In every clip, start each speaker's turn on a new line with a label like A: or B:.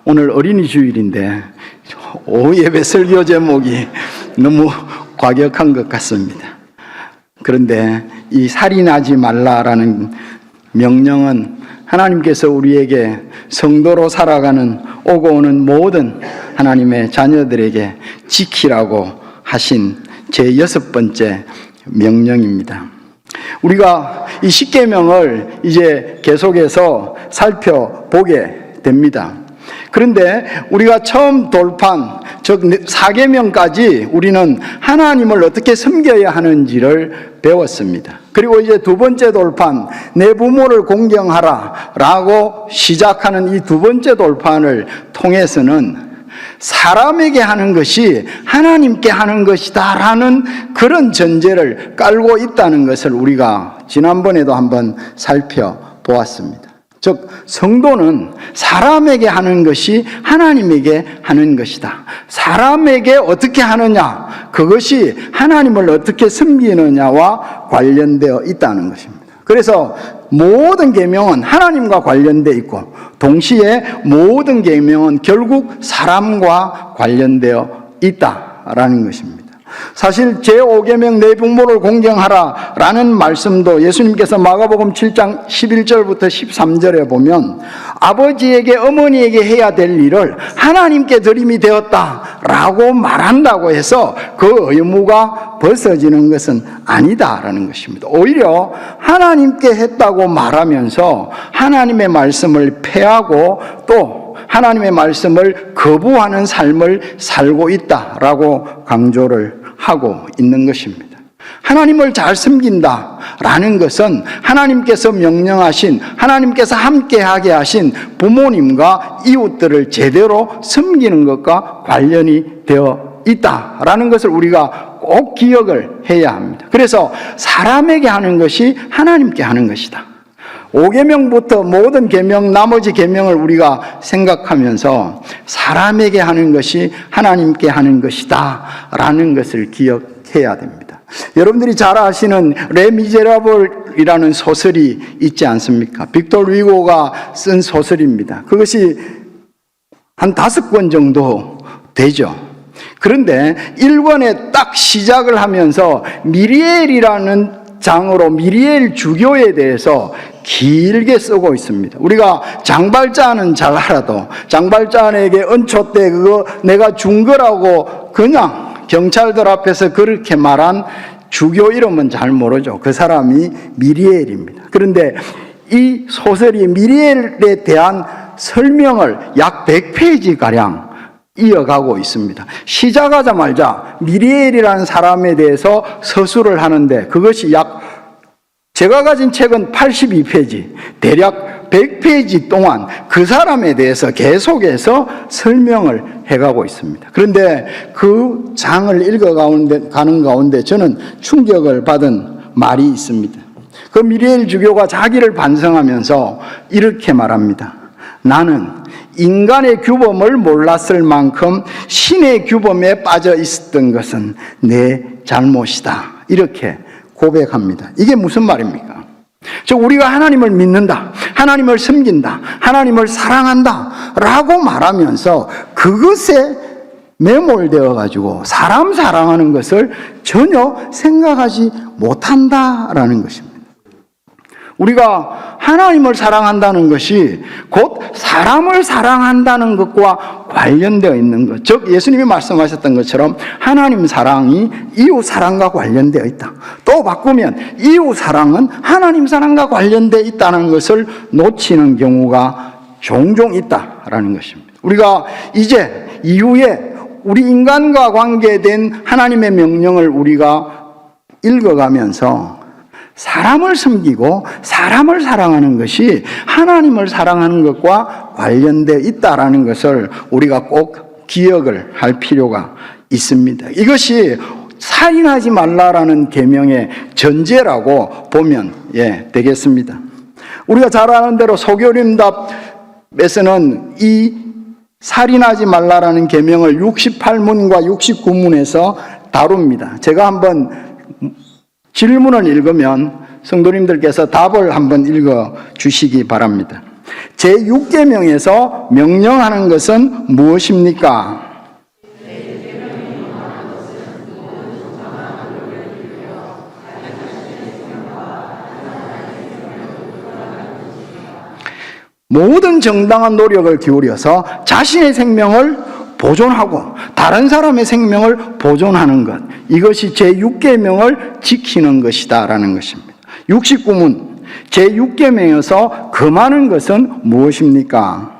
A: 오늘 어린이 주일인데 오후 예배 설교 제목이 너무 과격한 것 같습니다. 그런데 이 살인하지 말라라는 명령은 하나님께서 우리에게 성도로 살아가는 오고 오는 모든 하나님의 자녀들에게 지키라고 하신 제 6번째 명령입니다. 우리가 이 십계명을 이제 계속해서 살펴보게 됩니다. 그런데 우리가 처음 돌판, 즉 4계명까지 우리는 하나님을 어떻게 섬겨야 하는지를 배웠습니다. 그리고 이제 두 번째 돌판, 내 부모를 공경하라 라고 시작하는 이 두 번째 돌판을 통해서는 사람에게 하는 것이 하나님께 하는 것이다 라는 그런 전제를 깔고 있다는 것을 우리가 지난번에도 한번 살펴보았습니다. 즉 성도는 사람에게 하는 것이 하나님에게 하는 것이다. 사람에게 어떻게 하느냐, 그것이 하나님을 어떻게 섬기느냐와 관련되어 있다는 것입니다. 그래서 모든 계명은 하나님과 관련되어 있고 동시에 모든 계명은 결국 사람과 관련되어 있다라는 것입니다. 사실 제5계명 내 부모를 공경하라 라는 말씀도 예수님께서 마가복음 7장 11절부터 13절에 보면 아버지에게 어머니에게 해야 될 일을 하나님께 드림이 되었다 라고 말한다고 해서 그 의무가 벗어지는 것은 아니다라는 것입니다. 오히려 하나님께 했다고 말하면서 하나님의 말씀을 폐하고 또 하나님의 말씀을 거부하는 삶을 살고 있다라고 강조를 하고 있는 것입니다. 하나님을 잘 섬긴다라는 것은 하나님께서 명령하신, 하나님께서 함께하게 하신 부모님과 이웃들을 제대로 섬기는 것과 관련이 되어 있다라는 것을 우리가 꼭 기억을 해야 합니다. 그래서 사람에게 하는 것이 하나님께 하는 것이다. 5계명부터 모든 계명, 나머지 계명을 우리가 생각하면서 사람에게 하는 것이 하나님께 하는 것이다 라는 것을 기억해야 됩니다. 여러분들이 잘 아시는 레미제라블이라는 소설이 있지 않습니까? 빅토르 위고가 쓴 소설입니다. 그것이 한 5권 정도 되죠. 그런데 1권에 딱 시작을 하면서 미리엘이라는 장으로 미리엘 주교에 대해서 길게 쓰고 있습니다. 우리가 장발자는 잘 알아도 장발자에게 은초 때 그거 내가 준 거라고 그냥 경찰들 앞에서 그렇게 말한 주교 이름은 잘 모르죠. 그 사람이 미리엘입니다. 그런데 이 소설이 미리엘에 대한 설명을 약 100페이지가량 이어가고 있습니다. 시작하자마자 미리엘이라는 사람에 대해서 서술을 하는데 그것이 제가 가진 책은 82페이지, 대략 100페이지 동안 그 사람에 대해서 계속해서 설명을 해가고 있습니다. 그런데 그 장을 읽어가는 가운데 저는 충격을 받은 말이 있습니다. 그 미리엘 주교가 자기를 반성하면서 이렇게 말합니다. 나는 인간의 규범을 몰랐을 만큼 신의 규범에 빠져 있었던 것은 내 잘못이다. 이렇게 고백합니다. 이게 무슨 말입니까? 즉 우리가 하나님을 믿는다, 하나님을 섬긴다, 하나님을 사랑한다 라고 말하면서 그것에 매몰되어 가지고 사람 사랑하는 것을 전혀 생각하지 못한다라는 것입니다. 우리가 하나님을 사랑한다는 것이 곧 사람을 사랑한다는 것과 관련되어 있는 것. 즉 예수님이 말씀하셨던 것처럼 하나님 사랑이 이웃 사랑과 관련되어 있다. 또 바꾸면 이웃 사랑은 하나님 사랑과 관련되어 있다는 것을 놓치는 경우가 종종 있다라는 것입니다. 우리가 이제 이후에 우리 인간과 관계된 하나님의 명령을 우리가 읽어가면서 사람을 섬기고 사람을 사랑하는 것이 하나님을 사랑하는 것과 관련되어 있다는 것을 우리가 꼭 기억을 할 필요가 있습니다. 이것이 살인하지 말라라는 계명의 전제라고 보면 되겠습니다. 우리가 잘 아는 대로 소교림답에서는 이 살인하지 말라라는 계명을 68문과 69문에서 다룹니다. 제가 한번 질문을 읽으면 성도님들께서 답을 한번 읽어 주시기 바랍니다. 제6계명에서 명령하는 것은 무엇입니까? 모든 정당한 노력을 기울여서 자신의 생명을 보존하고 다른 사람의 생명을 보존하는 것, 이것이 제6계명을 지키는 것이다 라는 것입니다. 69문, 제6계명에서 금하는 것은 무엇입니까?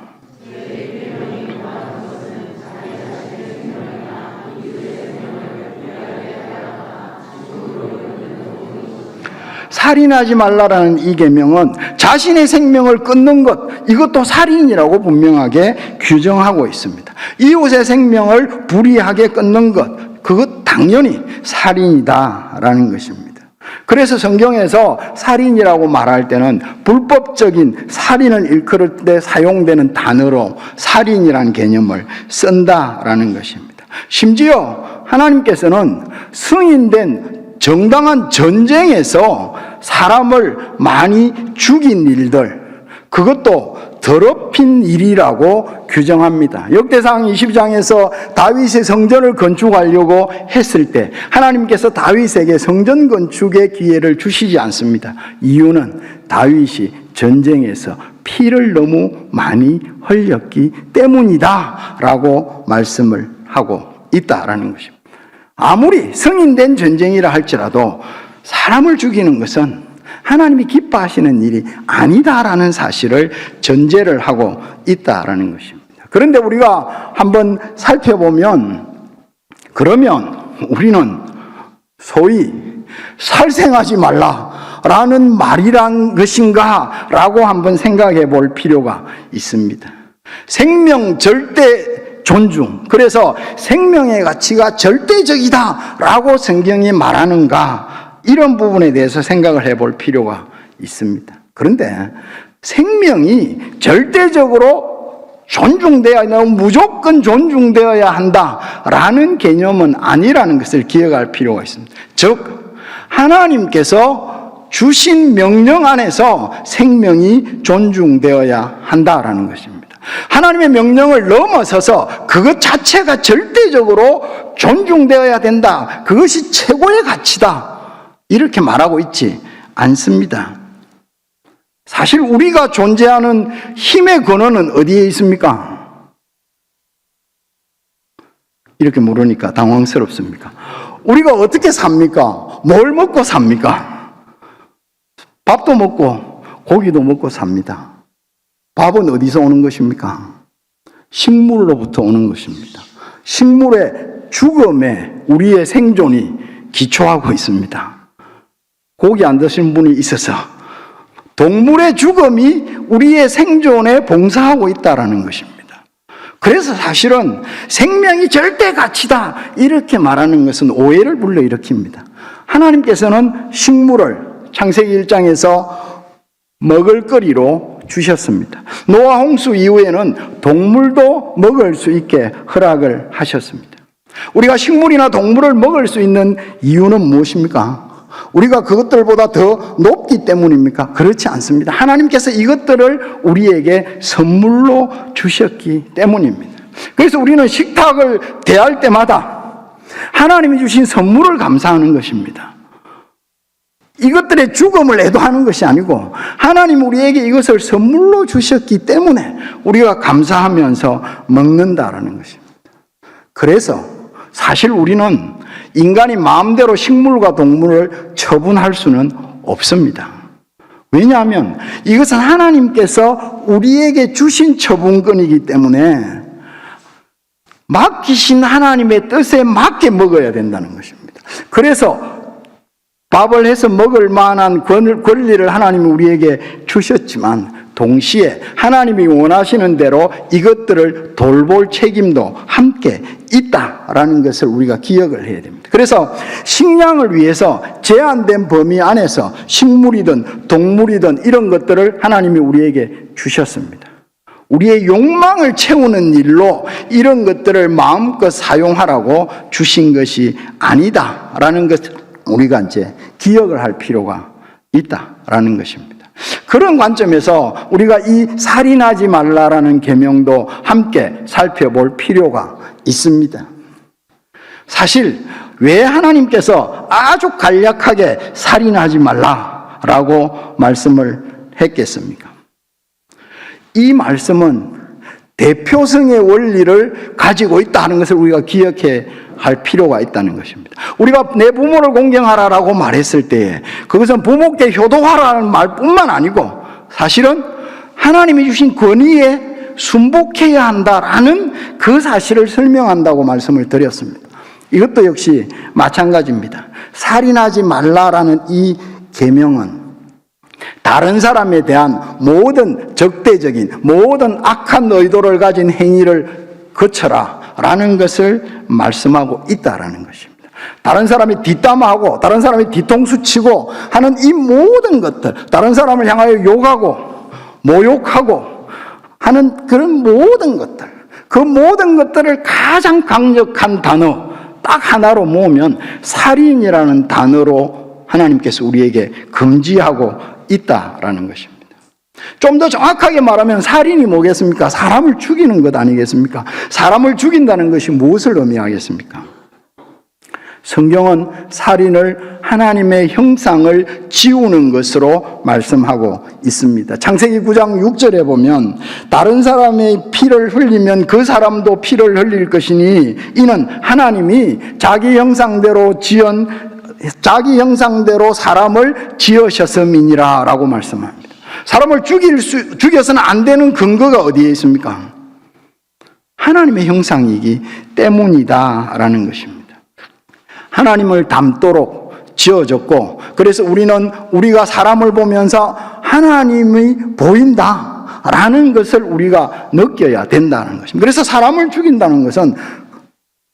A: 살인하지 말라라는 이 계명은 자신의 생명을 끊는 것, 이것도 살인이라고 분명하게 규정하고 있습니다. 이웃의 생명을 불의하게 끊는 것, 그것 당연히 살인이다라는 것입니다. 그래서 성경에서 살인이라고 말할 때는 불법적인 살인을 일컬을 때 사용되는 단어로 살인이라는 개념을 쓴다라는 것입니다. 심지어 하나님께서는 승인된 정당한 전쟁에서 사람을 많이 죽인 일들, 그것도 더럽힌 일이라고 규정합니다. 역대상 20장에서 다윗의 성전을 건축하려고 했을 때 하나님께서 다윗에게 성전 건축의 기회를 주시지 않습니다. 이유는 다윗이 전쟁에서 피를 너무 많이 흘렸기 때문이다 라고 말씀을 하고 있다라는 것입니다. 아무리 승인된 전쟁이라 할지라도 사람을 죽이는 것은 하나님이 기뻐하시는 일이 아니다라는 사실을 전제를 하고 있다라는 것입니다. 그런데 우리가 한번 살펴보면, 그러면 우리는 소위 살생하지 말라라는 말이란 것인가 라고 한번 생각해 볼 필요가 있습니다. 생명 절대 존중, 그래서 생명의 가치가 절대적이다 라고 성경이 말하는가, 이런 부분에 대해서 생각을 해볼 필요가 있습니다. 그런데 생명이 절대적으로 존중되어야, 무조건 존중되어야 한다라는 개념은 아니라는 것을 기억할 필요가 있습니다. 즉 하나님께서 주신 명령 안에서 생명이 존중되어야 한다라는 것입니다. 하나님의 명령을 넘어서서 그것 자체가 절대적으로 존중되어야 된다, 그것이 최고의 가치다, 이렇게 말하고 있지 않습니다. 사실 우리가 존재하는 힘의 근원은 어디에 있습니까? 이렇게 물으니까 당황스럽습니까? 우리가 어떻게 삽니까? 뭘 먹고 삽니까? 밥도 먹고 고기도 먹고 삽니다. 밥은 어디서 오는 것입니까? 식물로부터 오는 것입니다. 식물의 죽음에 우리의 생존이 기초하고 있습니다. 고기 안 드시는 분이 있어서 동물의 죽음이 우리의 생존에 봉사하고 있다는 것입니다. 그래서 사실은 생명이 절대 가치다 이렇게 말하는 것은 오해를 불러일으킵니다. 하나님께서는 식물을 창세기 1장에서 먹을거리로 주셨습니다. 노아 홍수 이후에는 동물도 먹을 수 있게 허락을 하셨습니다. 우리가 식물이나 동물을 먹을 수 있는 이유는 무엇입니까? 우리가 그것들보다 더 높기 때문입니까? 그렇지 않습니다. 하나님께서 이것들을 우리에게 선물로 주셨기 때문입니다. 그래서 우리는 식탁을 대할 때마다 하나님이 주신 선물을 감사하는 것입니다. 이것들의 죽음을 애도하는 것이 아니고 하나님 우리에게 이것을 선물로 주셨기 때문에 우리가 감사하면서 먹는다라는 것입니다. 그래서 사실 우리는 인간이 마음대로 식물과 동물을 처분할 수는 없습니다. 왜냐하면 이것은 하나님께서 우리에게 주신 처분권이기 때문에 맡기신 하나님의 뜻에 맞게 먹어야 된다는 것입니다. 그래서 밥을 해서 먹을 만한 권리를 하나님이 우리에게 주셨지만 동시에 하나님이 원하시는 대로 이것들을 돌볼 책임도 함께 있다라는 것을 우리가 기억을 해야 됩니다. 그래서 식량을 위해서 제한된 범위 안에서 식물이든 동물이든 이런 것들을 하나님이 우리에게 주셨습니다. 우리의 욕망을 채우는 일로 이런 것들을 마음껏 사용하라고 주신 것이 아니다라는 것을 우리가 이제 기억을 할 필요가 있다라는 것입니다. 그런 관점에서 우리가 이 살인하지 말라라는 계명도 함께 살펴볼 필요가 있습니다. 사실 왜 하나님께서 아주 간략하게 살인하지 말라라고 말씀을 했겠습니까? 이 말씀은 대표성의 원리를 가지고 있다는 것을 우리가 기억해야 할 필요가 있다는 것입니다. 우리가 내 부모를 공경하라라고 말했을 때에 그것은 부모께 효도하라는 말뿐만 아니고 사실은 하나님이 주신 권위에 순복해야 한다라는 그 사실을 설명한다고 말씀을 드렸습니다. 이것도 역시 마찬가지입니다. 살인하지 말라라는 이 계명은 다른 사람에 대한 모든 적대적인 모든 악한 의도를 가진 행위를 거쳐라 라는 것을 말씀하고 있다라는 것입니다. 다른 사람이 뒷담화하고 다른 사람이 뒤통수 치고 하는 이 모든 것들, 다른 사람을 향하여 욕하고 모욕하고 하는 그런 모든 것들, 그 모든 것들을 가장 강력한 단어 딱 하나로 모으면 살인이라는 단어로 하나님께서 우리에게 금지하고 있다라는 것입니다. 좀 더 정확하게 말하면 살인이 뭐겠습니까? 사람을 죽이는 것 아니겠습니까? 사람을 죽인다는 것이 무엇을 의미하겠습니까? 성경은 살인을 하나님의 형상을 지우는 것으로 말씀하고 있습니다. 창세기 9장 6절에 보면 다른 사람의 피를 흘리면 그 사람도 피를 흘릴 것이니 이는 하나님이 자기 형상대로 사람을 지으셨음이니라 라고 말씀합니다. 사람을 죽여서는 안 되는 근거가 어디에 있습니까? 하나님의 형상이기 때문이다 라는 것입니다. 하나님을 닮도록 지어졌고 그래서 우리가 사람을 보면서 하나님이 보인다 라는 것을 우리가 느껴야 된다는 것입니다. 그래서 사람을 죽인다는 것은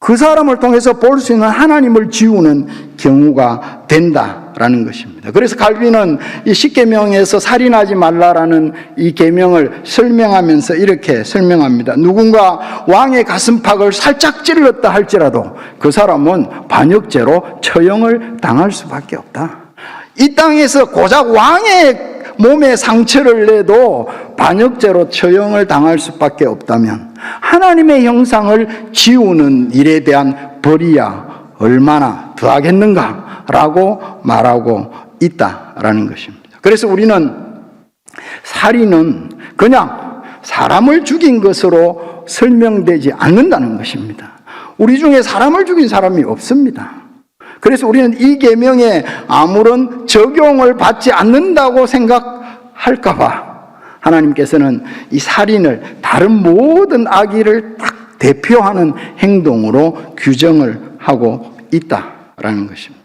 A: 그 사람을 통해서 볼 수 있는 하나님을 지우는 경우가 된다라는 것입니다. 그래서 갈비는 이 십계명에서 살인하지 말라라는 이 계명을 설명하면서 이렇게 설명합니다. 누군가 왕의 가슴팍을 살짝 찔렀다 할지라도 그 사람은 반역죄로 처형을 당할 수밖에 없다. 이 땅에서 고작 왕의 몸에 상처를 내도 반역죄로 처형을 당할 수밖에 없다면 하나님의 형상을 지우는 일에 대한 벌이야 얼마나 더하겠는가라고 말하고 있다라는 것입니다. 그래서 우리는 살인은 그냥 사람을 죽인 것으로 설명되지 않는다는 것입니다. 우리 중에 사람을 죽인 사람이 없습니다. 그래서 우리는 이 계명에 아무런 적용을 받지 않는다고 생각할까 봐 하나님께서는 이 살인을 다른 모든 악의를 딱 대표하는 행동으로 규정을 하고 있다라는 것입니다.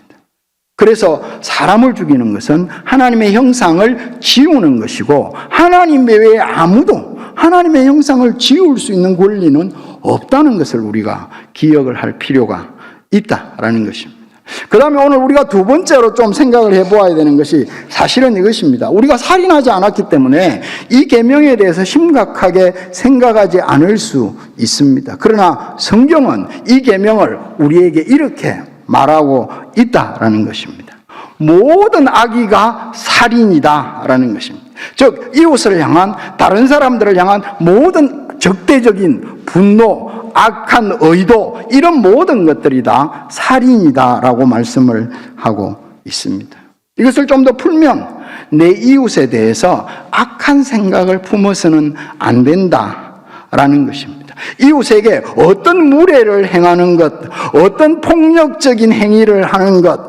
A: 그래서 사람을 죽이는 것은 하나님의 형상을 지우는 것이고 하나님 외에 아무도 하나님의 형상을 지울 수 있는 권리는 없다는 것을 우리가 기억을 할 필요가 있다라는 것입니다. 그 다음에 오늘 우리가 두 번째로 좀 생각을 해보아야 되는 것이 사실은 이것입니다. 우리가 살인하지 않았기 때문에 이 계명에 대해서 심각하게 생각하지 않을 수 있습니다. 그러나 성경은 이 계명을 우리에게 이렇게 말하고 있다라는 것입니다. 모든 악의가 살인이다라는 것입니다. 즉 이웃을 향한 다른 사람들을 향한 모든 적대적인 분노, 악한 의도 이런 모든 것들이 다 살인이다라고 말씀을 하고 있습니다. 이것을 좀 더 풀면 내 이웃에 대해서 악한 생각을 품어서는 안 된다라는 것입니다. 이웃에게 어떤 무례를 행하는 것, 어떤 폭력적인 행위를 하는 것,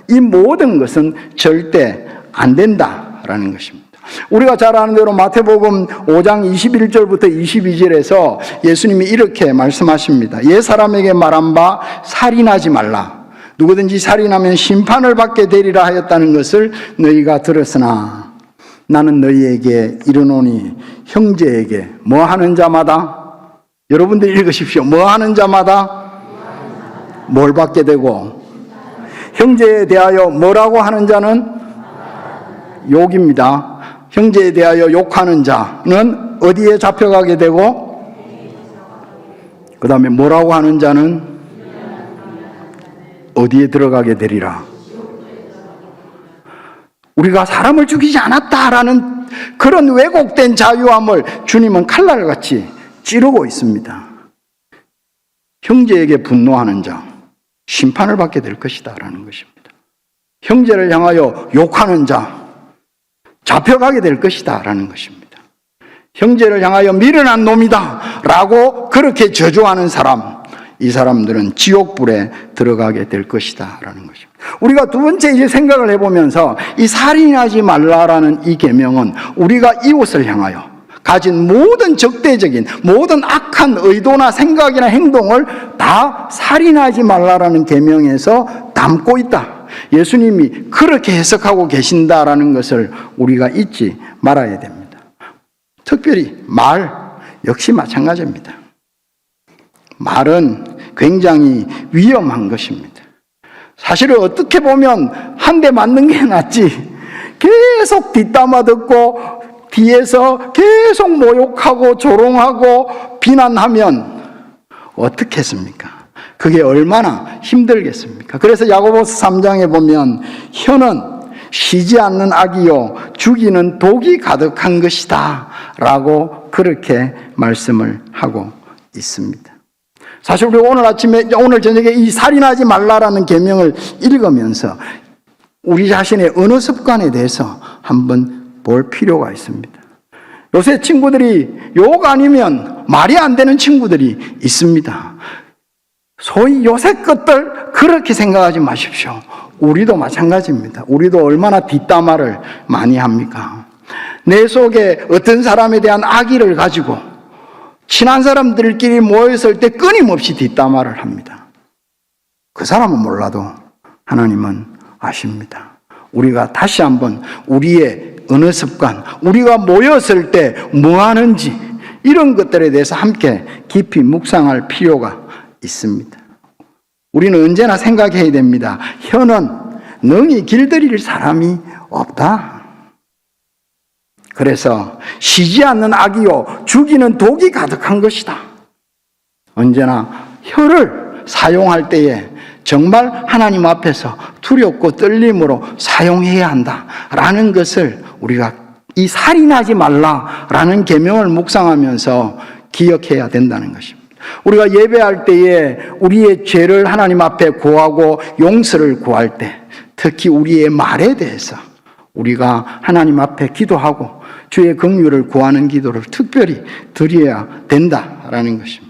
A: 이 모든 것은 절대 안 된다라는 것입니다. 우리가 잘 아는 대로 마태복음 5장 21절부터 22절에서 예수님이 이렇게 말씀하십니다. 옛 사람에게 말한 바 살인하지 말라. 누구든지 살인하면 심판을 받게 되리라 하였다는 것을 너희가 들었으나 나는 너희에게 이르노니 형제에게 뭐 하는 자마다 여러분들 읽으십시오. 뭐 하는 자마다 뭘 받게 되고 형제에 대하여 뭐라고 하는 자는 욕입니다. 형제에 대하여 욕하는 자는 어디에 잡혀가게 되고 그 다음에 뭐라고 하는 자는 어디에 들어가게 되리라. 우리가 사람을 죽이지 않았다라는 그런 왜곡된 자유함을 주님은 칼날같이 찌르고 있습니다. 형제에게 분노하는 자 심판을 받게 될 것이다 라는 것입니다. 형제를 향하여 욕하는 자 잡혀가게 될 것이다 라는 것입니다. 형제를 향하여 미련한 놈이다 라고 그렇게 저주하는 사람, 이 사람들은 지옥불에 들어가게 될 것이다 라는 것입니다. 우리가 두 번째 이제 생각을 해보면서 이 살인하지 말라라는 이 계명은 우리가 이웃을 향하여 가진 모든 적대적인 모든 악한 의도나 생각이나 행동을 다 살인하지 말라라는 계명에서 담고 있다. 예수님이 그렇게 해석하고 계신다라는 것을 우리가 잊지 말아야 됩니다. 특별히 말 역시 마찬가지입니다. 말은 굉장히 위험한 것입니다. 사실은 어떻게 보면 한 대 맞는 게 낫지, 계속 뒷담화 듣고 뒤에서 계속 모욕하고 조롱하고 비난하면 어떻겠습니까? 그게 얼마나 힘들겠습니까? 그래서 야고보서 3장에 보면 혀는 쉬지 않는 악이요 죽이는 독이 가득한 것이다 라고 그렇게 말씀을 하고 있습니다. 사실 우리 오늘 저녁에 이 살인하지 말라라는 계명을 읽으면서 우리 자신의 언어 습관에 대해서 한번 볼 필요가 있습니다. 요새 친구들이 욕 아니면 말이 안 되는 친구들이 있습니다. 소위 요새 것들 그렇게 생각하지 마십시오. 우리도 마찬가지입니다. 우리도 얼마나 뒷담화를 많이 합니까? 내 속에 어떤 사람에 대한 악의를 가지고 친한 사람들끼리 모였을 때 끊임없이 뒷담화를 합니다. 그 사람은 몰라도 하나님은 아십니다. 우리가 다시 한번 우리의 언어 습관, 우리가 모였을 때 뭐 하는지 이런 것들에 대해서 함께 깊이 묵상할 필요가 있습니다. 우리는 언제나 생각해야 됩니다. 혀는 능히 길들일 사람이 없다. 그래서 쉬지 않는 악이요 죽이는 독이 가득한 것이다. 언제나 혀를 사용할 때에 정말 하나님 앞에서 두렵고 떨림으로 사용해야 한다라는 것을 우리가 이 살인하지 말라라는 계명을 묵상하면서 기억해야 된다는 것입니다. 우리가 예배할 때에 우리의 죄를 하나님 앞에 구하고 용서를 구할 때 특히 우리의 말에 대해서 우리가 하나님 앞에 기도하고 주의 긍휼을 구하는 기도를 특별히 드려야 된다라는 것입니다.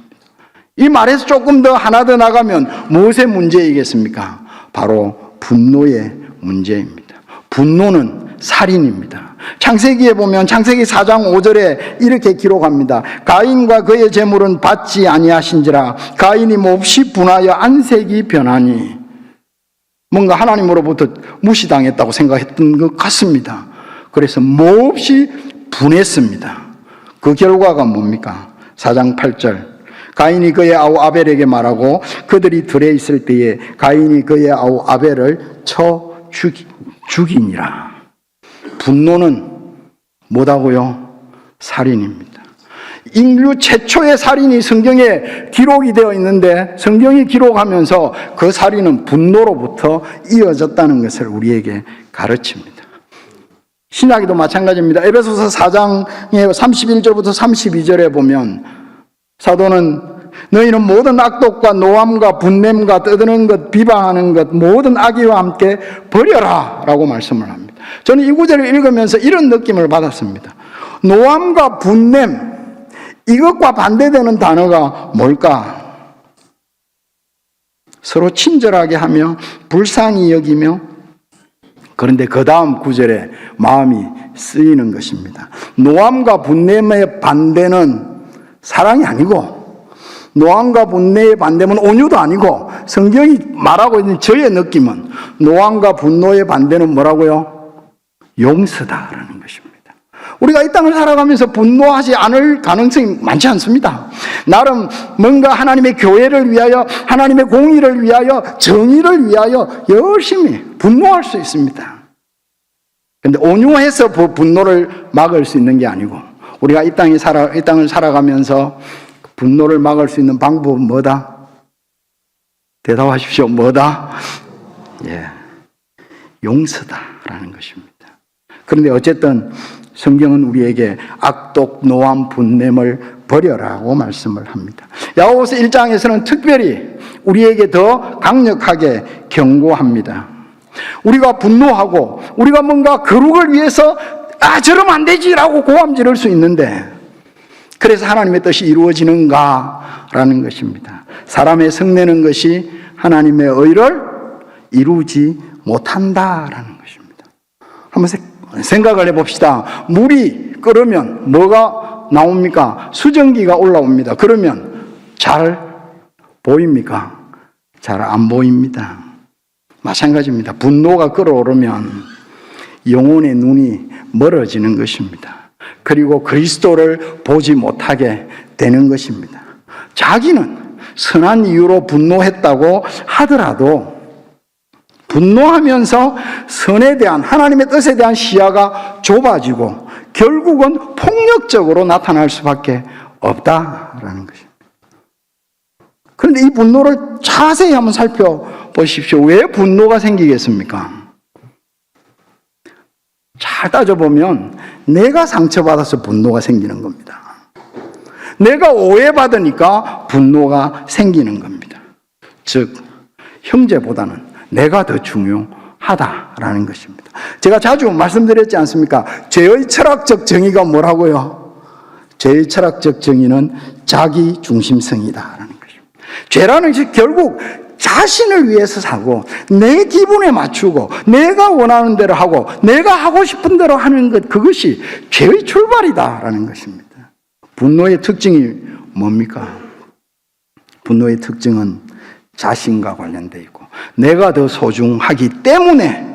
A: 이 말에서 조금 더 하나 더 나가면 무엇의 문제이겠습니까? 바로 분노의 문제입니다. 분노는 살인입니다. 창세기에 보면 창세기 4장 5절에 이렇게 기록합니다. 가인과 그의 재물은 받지 아니하신지라 가인이 몹시 분하여 안색이 변하니. 뭔가 하나님으로부터 무시당했다고 생각했던 것 같습니다. 그래서 몹시 분했습니다. 그 결과가 뭡니까? 4장 8절 가인이 그의 아우 아벨에게 말하고 그들이 들에 있을 때에 가인이 그의 아우 아벨을 쳐 죽이니라. 분노는 뭐다고요? 살인입니다. 인류 최초의 살인이 성경에 기록이 되어 있는데 성경이 기록하면서 그 살인은 분노로부터 이어졌다는 것을 우리에게 가르칩니다. 신약에도 마찬가지입니다. 에베소서 4장의 31절부터 32절에 보면 사도는 너희는 모든 악독과 노함과 분냄과 떠드는 것, 비방하는 것, 모든 악의와 함께 버려라 라고 말씀을 합니다. 저는 이 구절을 읽으면서 이런 느낌을 받았습니다. 노함과 분냄, 이것과 반대되는 단어가 뭘까? 서로 친절하게 하며 불쌍히 여기며, 그런데 그 다음 구절에 마음이 쓰이는 것입니다. 노함과 분냄의 반대는 사랑이 아니고, 노함과 분노의 반대는 온유도 아니고, 성경이 말하고 있는 저의 느낌은 노함과 분노의 반대는 뭐라고요? 용서다라는 것입니다. 우리가 이 땅을 살아가면서 분노하지 않을 가능성이 많지 않습니다. 나름 뭔가 하나님의 교회를 위하여, 하나님의 공의를 위하여, 정의를 위하여 열심히 분노할 수 있습니다. 그런데 온유해서 분노를 막을 수 있는 게 아니고, 우리가 이 땅을 살아가면서 분노를 막을 수 있는 방법은 뭐다? 대답하십시오. 뭐다? 예, 용서다라는 것입니다. 그런데 어쨌든 성경은 우리에게 악독, 노함, 분냄을 버려라고 말씀을 합니다. 야고보서 1장에서는 특별히 우리에게 더 강력하게 경고합니다. 우리가 분노하고 우리가 뭔가 거룩을 위해서 저러면 안 되지라고 고함 지를 수 있는데, 그래서 하나님의 뜻이 이루어지는가라는 것입니다. 사람의 성내는 것이 하나님의 의를 이루지 못한다라는 것입니다. 한번 생각을 해봅시다. 물이 끓으면 뭐가 나옵니까? 수증기가 올라옵니다. 그러면 잘 보입니까? 잘 안 보입니다. 마찬가지입니다. 분노가 끓어오르면 영혼의 눈이 멀어지는 것입니다. 그리고 그리스도를 보지 못하게 되는 것입니다. 자기는 선한 이유로 분노했다고 하더라도 분노하면서 선에 대한, 하나님의 뜻에 대한 시야가 좁아지고 결국은 폭력적으로 나타날 수밖에 없다라는 것입니다. 그런데 이 분노를 자세히 한번 살펴보십시오. 왜 분노가 생기겠습니까? 잘 따져보면 내가 상처받아서 분노가 생기는 겁니다. 내가 오해받으니까 분노가 생기는 겁니다. 즉, 형제보다는 내가 더 중요하다라는 것입니다. 제가 자주 말씀드렸지 않습니까? 죄의 철학적 정의가 뭐라고요? 죄의 철학적 정의는 자기 중심성이다라는 것입니다. 죄라는 것이 결국 자신을 위해서 사고 내 기분에 맞추고 내가 원하는 대로 하고 내가 하고 싶은 대로 하는 것, 그것이 죄의 출발이다라는 것입니다. 분노의 특징이 뭡니까? 분노의 특징은 자신과 관련되어 있고 내가 더 소중하기 때문에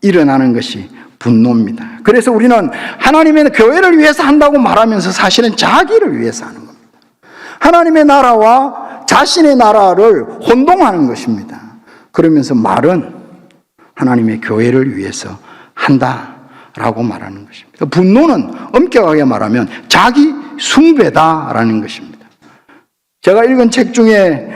A: 일어나는 것이 분노입니다. 그래서 우리는 하나님의 교회를 위해서 한다고 말하면서 사실은 자기를 위해서 하는 겁니다. 하나님의 나라와 자신의 나라를 혼동하는 것입니다. 그러면서 말은 하나님의 교회를 위해서 한다라고 말하는 것입니다. 분노는 엄격하게 말하면 자기 숭배다라는 것입니다. 제가 읽은 책 중에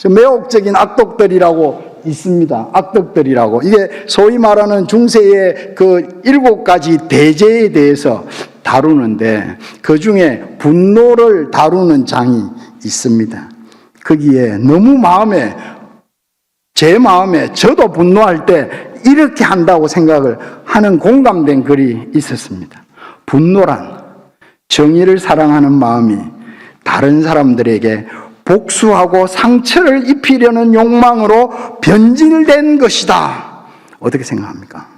A: 매혹적인 악독들이라고 있습니다. 악독들이라고. 이게 소위 말하는 중세의 그 7가지 대제에 대해서 다루는데 그 중에 분노를 다루는 장이 있습니다. 거기에 너무 제 마음에 저도 분노할 때 이렇게 한다고 생각을 하는 공감된 글이 있었습니다. 분노란 정의를 사랑하는 마음이 다른 사람들에게 복수하고 상처를 입히려는 욕망으로 변질된 것이다. 어떻게 생각합니까?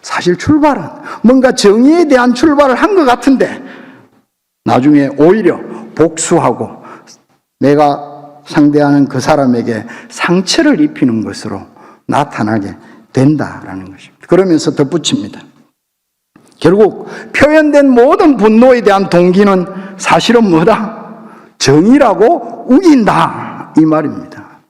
A: 사실 출발은 뭔가 정의에 대한 출발을 한 것 같은데 나중에 오히려 복수하고 내가 상대하는 그 사람에게 상처를 입히는 것으로 나타나게 된다라는 것입니다. 그러면서 덧붙입니다. 결국 표현된 모든 분노에 대한 동기는 사실은 뭐다? 정의라고 우긴다, 이 말입니다.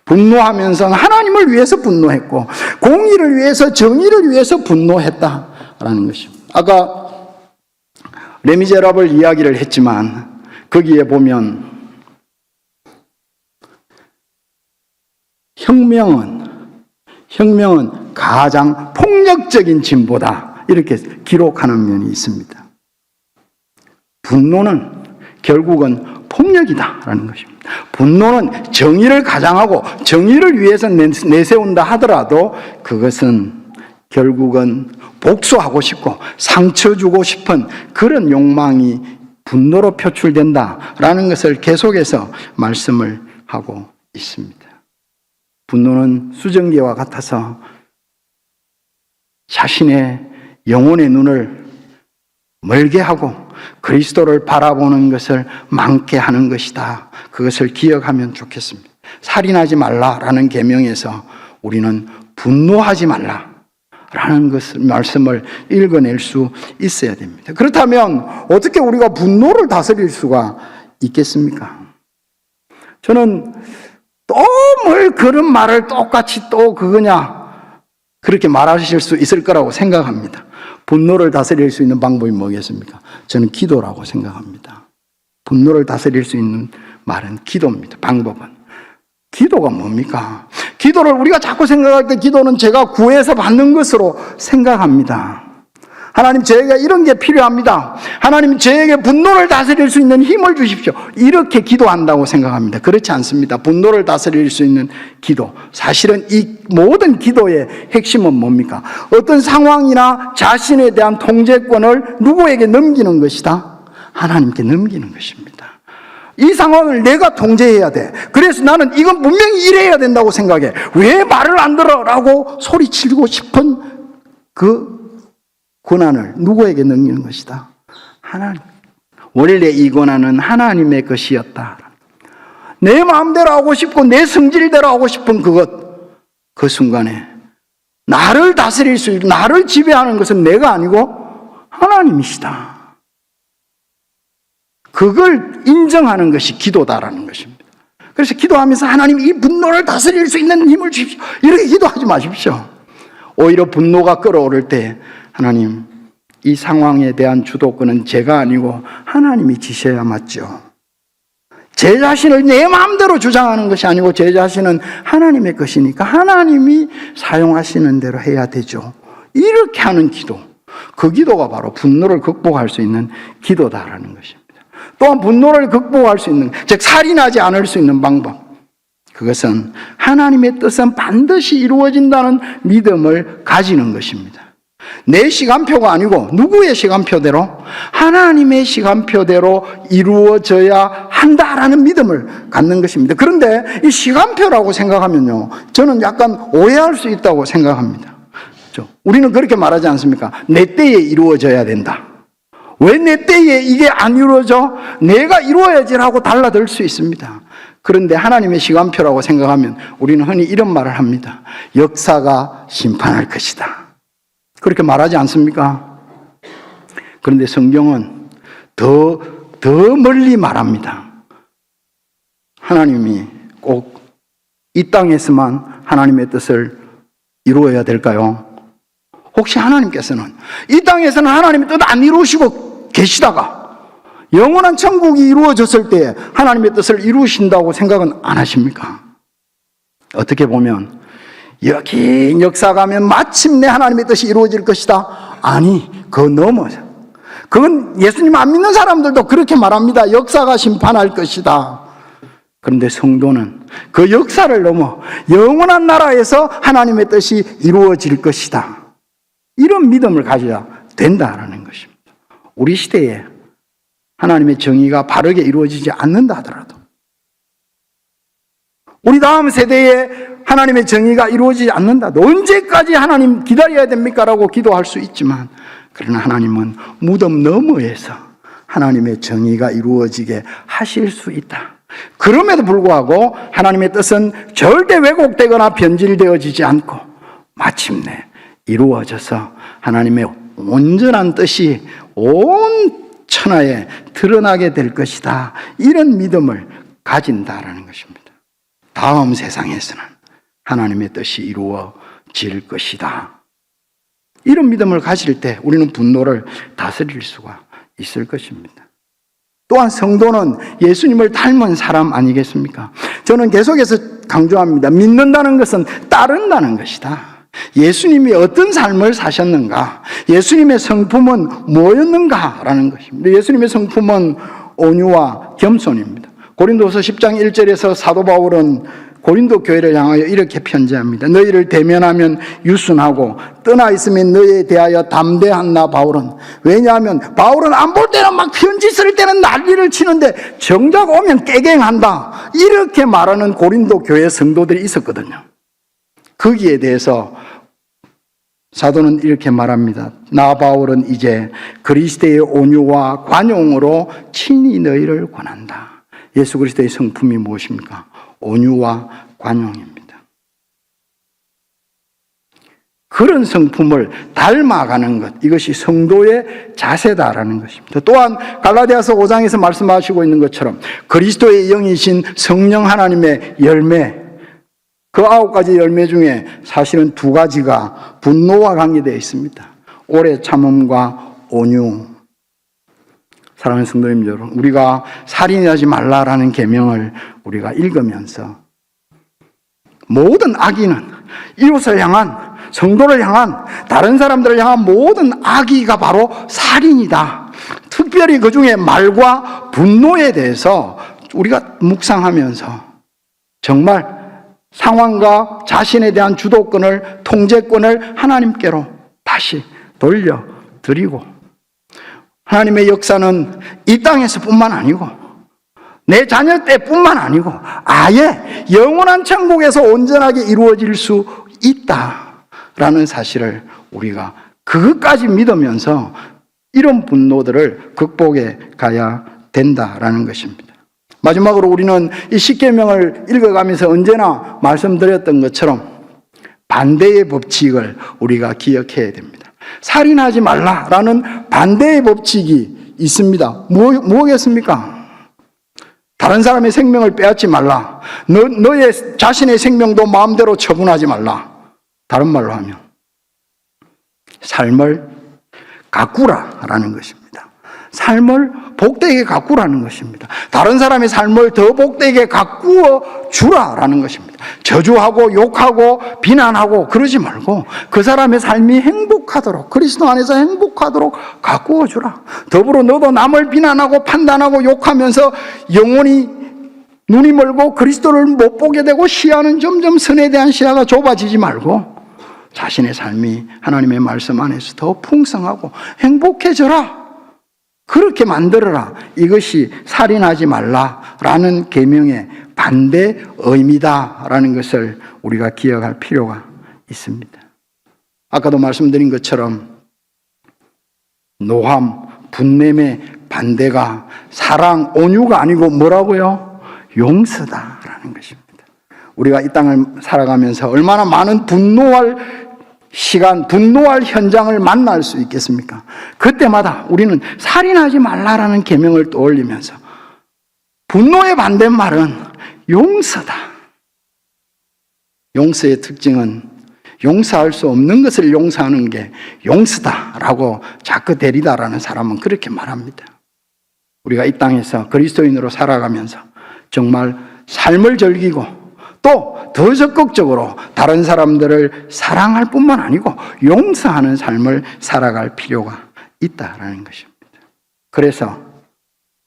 A: 분노하면서 하나님을 위해서 분노했고 공의를 위해서, 정의를 위해서 분노했다라는 것입니다. 아까 레미제라블 이야기를 했지만 거기에 보면 혁명은 가장 폭력적인 진보다, 이렇게 기록하는 면이 있습니다. 분노는 결국은 폭력이다라는 것입니다. 분노는 정의를 가장하고 정의를 위해서 내세운다 하더라도 그것은 결국은 복수하고 싶고 상처 주고 싶은 그런 욕망이 분노로 표출된다라는 것을 계속해서 말씀을 하고 있습니다. 분노는 수증기와 같아서 자신의 영혼의 눈을 멀게 하고 그리스도를 바라보는 것을 많게 하는 것이다. 그것을 기억하면 좋겠습니다. 살인하지 말라라는 계명에서 우리는 분노하지 말라라는 말씀을 읽어낼 수 있어야 됩니다. 그렇다면 어떻게 우리가 분노를 다스릴 수가 있겠습니까? 저는 또 뭘 그런 말을 똑같이 또 그거냐 그렇게 말하실 수 있을 거라고 생각합니다. 분노를 다스릴 수 있는 방법이 뭐겠습니까? 저는 기도라고 생각합니다. 분노를 다스릴 수 있는 말은 기도입니다. 방법은. 기도가 뭡니까? 기도를 우리가 자꾸 생각할 때 기도는 제가 구해서 받는 것으로 생각합니다. 하나님, 저에게 이런 게 필요합니다. 하나님, 저에게 분노를 다스릴 수 있는 힘을 주십시오. 이렇게 기도한다고 생각합니다. 그렇지 않습니다. 분노를 다스릴 수 있는 기도. 사실은 이 모든 기도의 핵심은 뭡니까? 어떤 상황이나 자신에 대한 통제권을 누구에게 넘기는 것이다? 하나님께 넘기는 것입니다. 이 상황을 내가 통제해야 돼. 그래서 나는 이건 분명히 이래야 된다고 생각해. 왜 말을 안 들어? 라고 소리치고 싶은 그 권한을 누구에게 넘기는 것이다? 하나님. 원래 이 권한은 하나님의 것이었다. 내 마음대로 하고 싶고 내 성질대로 하고 싶은 그것, 그 순간에 나를 다스릴 수 있고 나를 지배하는 것은 내가 아니고 하나님이시다. 그걸 인정하는 것이 기도다라는 것입니다. 그래서 기도하면서 하나님, 이 분노를 다스릴 수 있는 힘을 주십시오. 이렇게 기도하지 마십시오. 오히려 분노가 끓어오를 때 하나님, 이 상황에 대한 주도권은 제가 아니고 하나님이 지셔야 맞죠. 제 자신을 내 마음대로 주장하는 것이 아니고 제 자신은 하나님의 것이니까 하나님이 사용하시는 대로 해야 되죠. 이렇게 하는 기도, 그 기도가 바로 분노를 극복할 수 있는 기도다라는 것입니다. 또한 분노를 극복할 수 있는, 즉 살인하지 않을 수 있는 방법, 그것은 하나님의 뜻은 반드시 이루어진다는 믿음을 가지는 것입니다. 내 시간표가 아니고 누구의 시간표대로? 하나님의 시간표대로 이루어져야 한다라는 믿음을 갖는 것입니다. 그런데 이 시간표라고 생각하면요, 저는 약간 오해할 수 있다고 생각합니다. 우리는 그렇게 말하지 않습니까? 내 때에 이루어져야 된다. 왜 내 때에 이게 안 이루어져? 내가 이루어야지라고 달라들 수 있습니다. 그런데 하나님의 시간표라고 생각하면 우리는 흔히 이런 말을 합니다. 역사가 심판할 것이다. 그렇게 말하지 않습니까? 그런데 성경은 더 멀리 말합니다. 하나님이 꼭 이 땅에서만 하나님의 뜻을 이루어야 될까요? 혹시 하나님께서는 이 땅에서는 하나님의 뜻 안 이루시고 계시다가 영원한 천국이 이루어졌을 때 하나님의 뜻을 이루신다고 생각은 안 하십니까? 어떻게 보면 여기 역사 가면 마침내 하나님의 뜻이 이루어질 것이다. 아니, 그거 넘어서. 그건 예수님 안 믿는 사람들도 그렇게 말합니다. 역사가 심판할 것이다. 그런데 성도는 그 역사를 넘어 영원한 나라에서 하나님의 뜻이 이루어질 것이다. 이런 믿음을 가져야 된다라는 것입니다. 우리 시대에 하나님의 정의가 바르게 이루어지지 않는다 하더라도, 우리 다음 세대에 하나님의 정의가 이루어지지 않는다도 언제까지 하나님 기다려야 됩니까? 라고 기도할 수 있지만, 그러나 하나님은 무덤 너머에서 하나님의 정의가 이루어지게 하실 수 있다. 그럼에도 불구하고 하나님의 뜻은 절대 왜곡되거나 변질되어지지 않고 마침내 이루어져서 하나님의 온전한 뜻이 온 천하에 드러나게 될 것이다. 이런 믿음을 가진다라는 것입니다. 다음 세상에서는 하나님의 뜻이 이루어질 것이다. 이런 믿음을 가질 때 우리는 분노를 다스릴 수가 있을 것입니다. 또한 성도는 예수님을 닮은 사람 아니겠습니까? 저는 계속해서 강조합니다. 믿는다는 것은 따른다는 것이다. 예수님이 어떤 삶을 사셨는가? 예수님의 성품은 뭐였는가라는 것입니다. 예수님의 성품은 온유와 겸손입니다. 고린도서 10장 1절에서 사도 바울은 고린도 교회를 향하여 이렇게 편지합니다. 너희를 대면하면 유순하고 떠나 있으면 너희에 대하여 담대한 나 바울은. 왜냐하면 바울은 안 볼 때는 막 편지 쓸 때는 난리를 치는데 정작 오면 깨갱한다. 이렇게 말하는 고린도 교회 성도들이 있었거든요. 거기에 대해서 사도는 이렇게 말합니다. 나 바울은 이제 그리스도의 온유와 관용으로 친히 너희를 권한다. 예수 그리스도의 성품이 무엇입니까? 온유와 관용입니다. 그런 성품을 닮아가는 것, 이것이 성도의 자세다라는 것입니다. 또한 갈라디아서 5장에서 말씀하시고 있는 것처럼 그리스도의 영이신 성령 하나님의 열매, 그 9가지 열매 중에 사실은 2가지가 분노와 관계되어 있습니다. 오래 참음과 온유. 사랑하는 성도님 여러분, 우리가 살인하지 말라라는 계명을 우리가 읽으면서 모든 악인은 이웃을 향한 성도를 향한, 다른 사람들을 향한 모든 악의가 바로 살인이다. 특별히 그 중에 말과 분노에 대해서 우리가 묵상하면서 정말 상황과 자신에 대한 주도권을, 통제권을 하나님께로 다시 돌려드리고, 하나님의 역사는 이 땅에서뿐만 아니고 내 자녀 때뿐만 아니고 아예 영원한 천국에서 온전하게 이루어질 수 있다라는 사실을 우리가 그것까지 믿으면서 이런 분노들을 극복해 가야 된다라는 것입니다. 마지막으로 우리는 이 십계명을 읽어가면서 언제나 말씀드렸던 것처럼 반대의 법칙을 우리가 기억해야 됩니다. 살인하지 말라라는 반대의 법칙이 있습니다. 뭐겠습니까? 다른 사람의 생명을 빼앗지 말라. 너의 자신의 생명도 마음대로 처분하지 말라. 다른 말로 하면 삶을 가꾸라라는 것입니다. 삶을 복되게 가꾸라는 것입니다. 다른 사람의 삶을 더 복되게 가꾸어 주라라는 것입니다. 저주하고 욕하고 비난하고 그러지 말고 그 사람의 삶이 행복하도록, 그리스도 안에서 행복하도록 가꾸어 주라. 더불어 너도 남을 비난하고 판단하고 욕하면서 영원히 눈이 멀고 그리스도를 못 보게 되고 시야는 점점 선에 대한 시야가 좁아지지 말고 자신의 삶이 하나님의 말씀 안에서 더 풍성하고 행복해져라. 그렇게 만들어라. 이것이 살인하지 말라라는 계명의 반대 의미다라는 것을 우리가 기억할 필요가 있습니다. 아까도 말씀드린 것처럼 노함, 분냄의 반대가 사랑, 온유가 아니고 뭐라고요? 용서다라는 것입니다. 우리가 이 땅을 살아가면서 얼마나 많은 분노할 시간, 분노할 현장을 만날 수 있겠습니까? 그때마다 우리는 살인하지 말라라는 계명을 떠올리면서 분노의 반대말은 용서다. 용서의 특징은 용서할 수 없는 것을 용서하는 게 용서다라고 자크 데리다라는 사람은 그렇게 말합니다. 우리가 이 땅에서 그리스도인으로 살아가면서 정말 삶을 즐기고 또 더 적극적으로 다른 사람들을 사랑할 뿐만 아니고 용서하는 삶을 살아갈 필요가 있다라는 것입니다. 그래서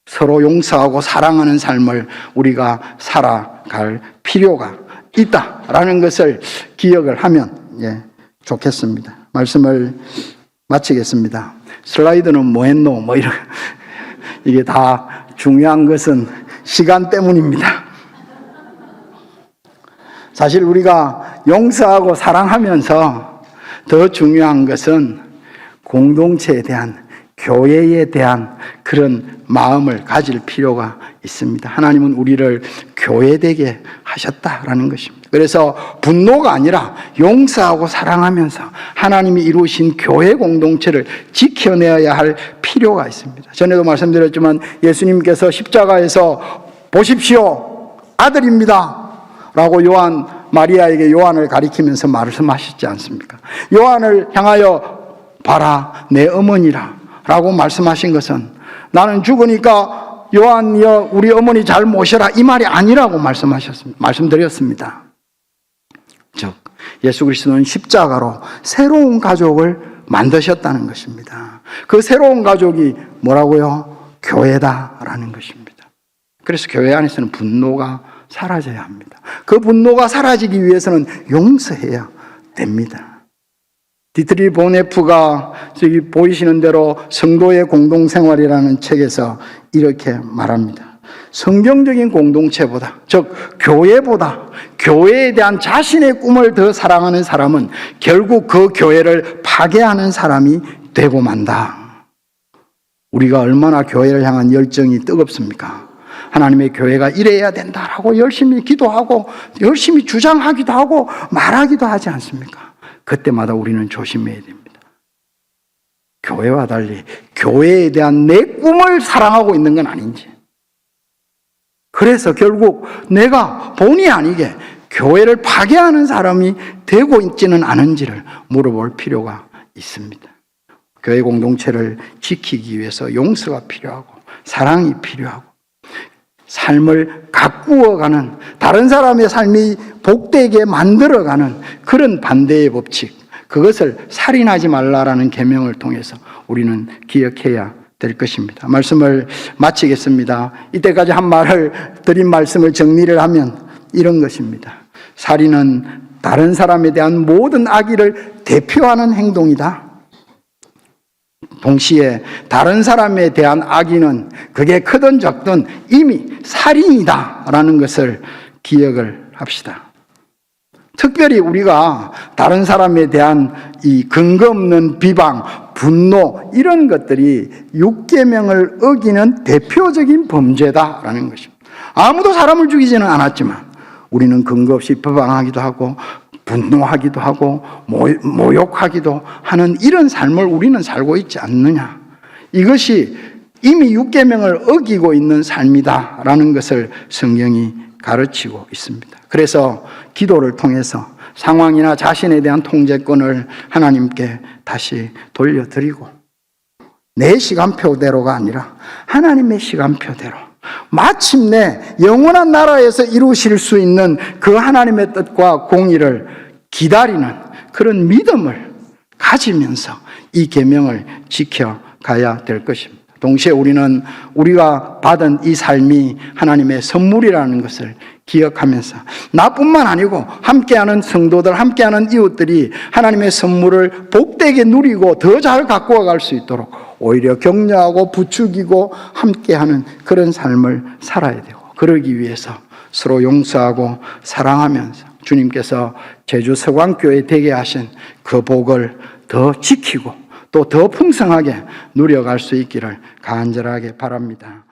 A: 서로 용서하고 사랑하는 삶을 우리가 살아갈 필요가 있다라는 것을 기억을 하면 좋겠습니다. 말씀을 마치겠습니다. 슬라이드는 뭐 했노? 이게 다 중요한 것은 시간 때문입니다. 사실 우리가 용서하고 사랑하면서 더 중요한 것은 공동체에 대한, 교회에 대한 그런 마음을 가질 필요가 있습니다. 하나님은 우리를 교회되게 하셨다라는 것입니다. 그래서 분노가 아니라 용서하고 사랑하면서 하나님이 이루신 교회 공동체를 지켜내어야 할 필요가 있습니다. 전에도 말씀드렸지만 예수님께서 십자가에서 보십시오, 아들입니다 라고 마리아에게 요한을 가리키면서 말씀하셨지 않습니까? 요한을 향하여 봐라, 내 어머니라 라고 말씀하신 것은 나는 죽으니까 요한이여 우리 어머니 잘 모셔라 이 말이 아니라고 말씀드렸습니다. 즉 예수 그리스도는 십자가로 새로운 가족을 만드셨다는 것입니다. 그 새로운 가족이 뭐라고요? 교회다라는 것입니다. 그래서 교회 안에서는 분노가 사라져야 합니다. 그 분노가 사라지기 위해서는 용서해야 됩니다. 디트리 보네프가 저기 보이시는 대로 성도의 공동생활이라는 책에서 이렇게 말합니다. 성경적인 공동체보다, 즉 교회보다 교회에 대한 자신의 꿈을 더 사랑하는 사람은 결국 그 교회를 파괴하는 사람이 되고 만다. 우리가 얼마나 교회를 향한 열정이 뜨겁습니까? 하나님의 교회가 이래야 된다라고 열심히 기도하고 열심히 주장하기도 하고 말하기도 하지 않습니까? 그때마다 우리는 조심해야 됩니다. 교회와 달리 교회에 대한 내 꿈을 사랑하고 있는 건 아닌지, 그래서 결국 내가 본의 아니게 교회를 파괴하는 사람이 되고 있지는 않은지를 물어볼 필요가 있습니다. 교회 공동체를 지키기 위해서 용서가 필요하고 사랑이 필요하고 삶을 가꾸어가는, 다른 사람의 삶이 복되게 만들어가는 그런 반대의 법칙, 그것을 살인하지 말라라는 계명을 통해서 우리는 기억해야 될 것입니다. 말씀을 마치겠습니다. 이때까지 한 말을 드린 말씀을 정리를 하면 이런 것입니다. 살인은 다른 사람에 대한 모든 악의를 대표하는 행동이다. 동시에 다른 사람에 대한 악의는 그게 크든 작든 이미 살인이다라는 것을 기억을 합시다. 특별히 우리가 다른 사람에 대한 이 근거 없는 비방, 분노 이런 것들이 육계명을 어기는 대표적인 범죄다라는 것입니다. 아무도 사람을 죽이지는 않았지만 우리는 근거 없이 비방하기도 하고 분노하기도 하고 모욕하기도 하는 이런 삶을 우리는 살고 있지 않느냐. 이것이 이미 육계명을 어기고 있는 삶이다라는 것을 성경이 가르치고 있습니다. 그래서 기도를 통해서 상황이나 자신에 대한 통제권을 하나님께 다시 돌려드리고 내 시간표대로가 아니라 하나님의 시간표대로 마침내 영원한 나라에서 이루실 수 있는 그 하나님의 뜻과 공의를 기다리는 그런 믿음을 가지면서 이 계명을 지켜가야 될 것입니다. 동시에 우리는 우리가 받은 이 삶이 하나님의 선물이라는 것을 기억하면서 나뿐만 아니고 함께하는 성도들, 함께하는 이웃들이 하나님의 선물을 복되게 누리고 더 잘 갖고 갈 수 있도록 오히려 격려하고 부추기고 함께하는 그런 삶을 살아야 되고, 그러기 위해서 서로 용서하고 사랑하면서 주님께서 제주 서광교회 되게 하신 그 복을 더 지키고 또 더 풍성하게 누려갈 수 있기를 간절하게 바랍니다.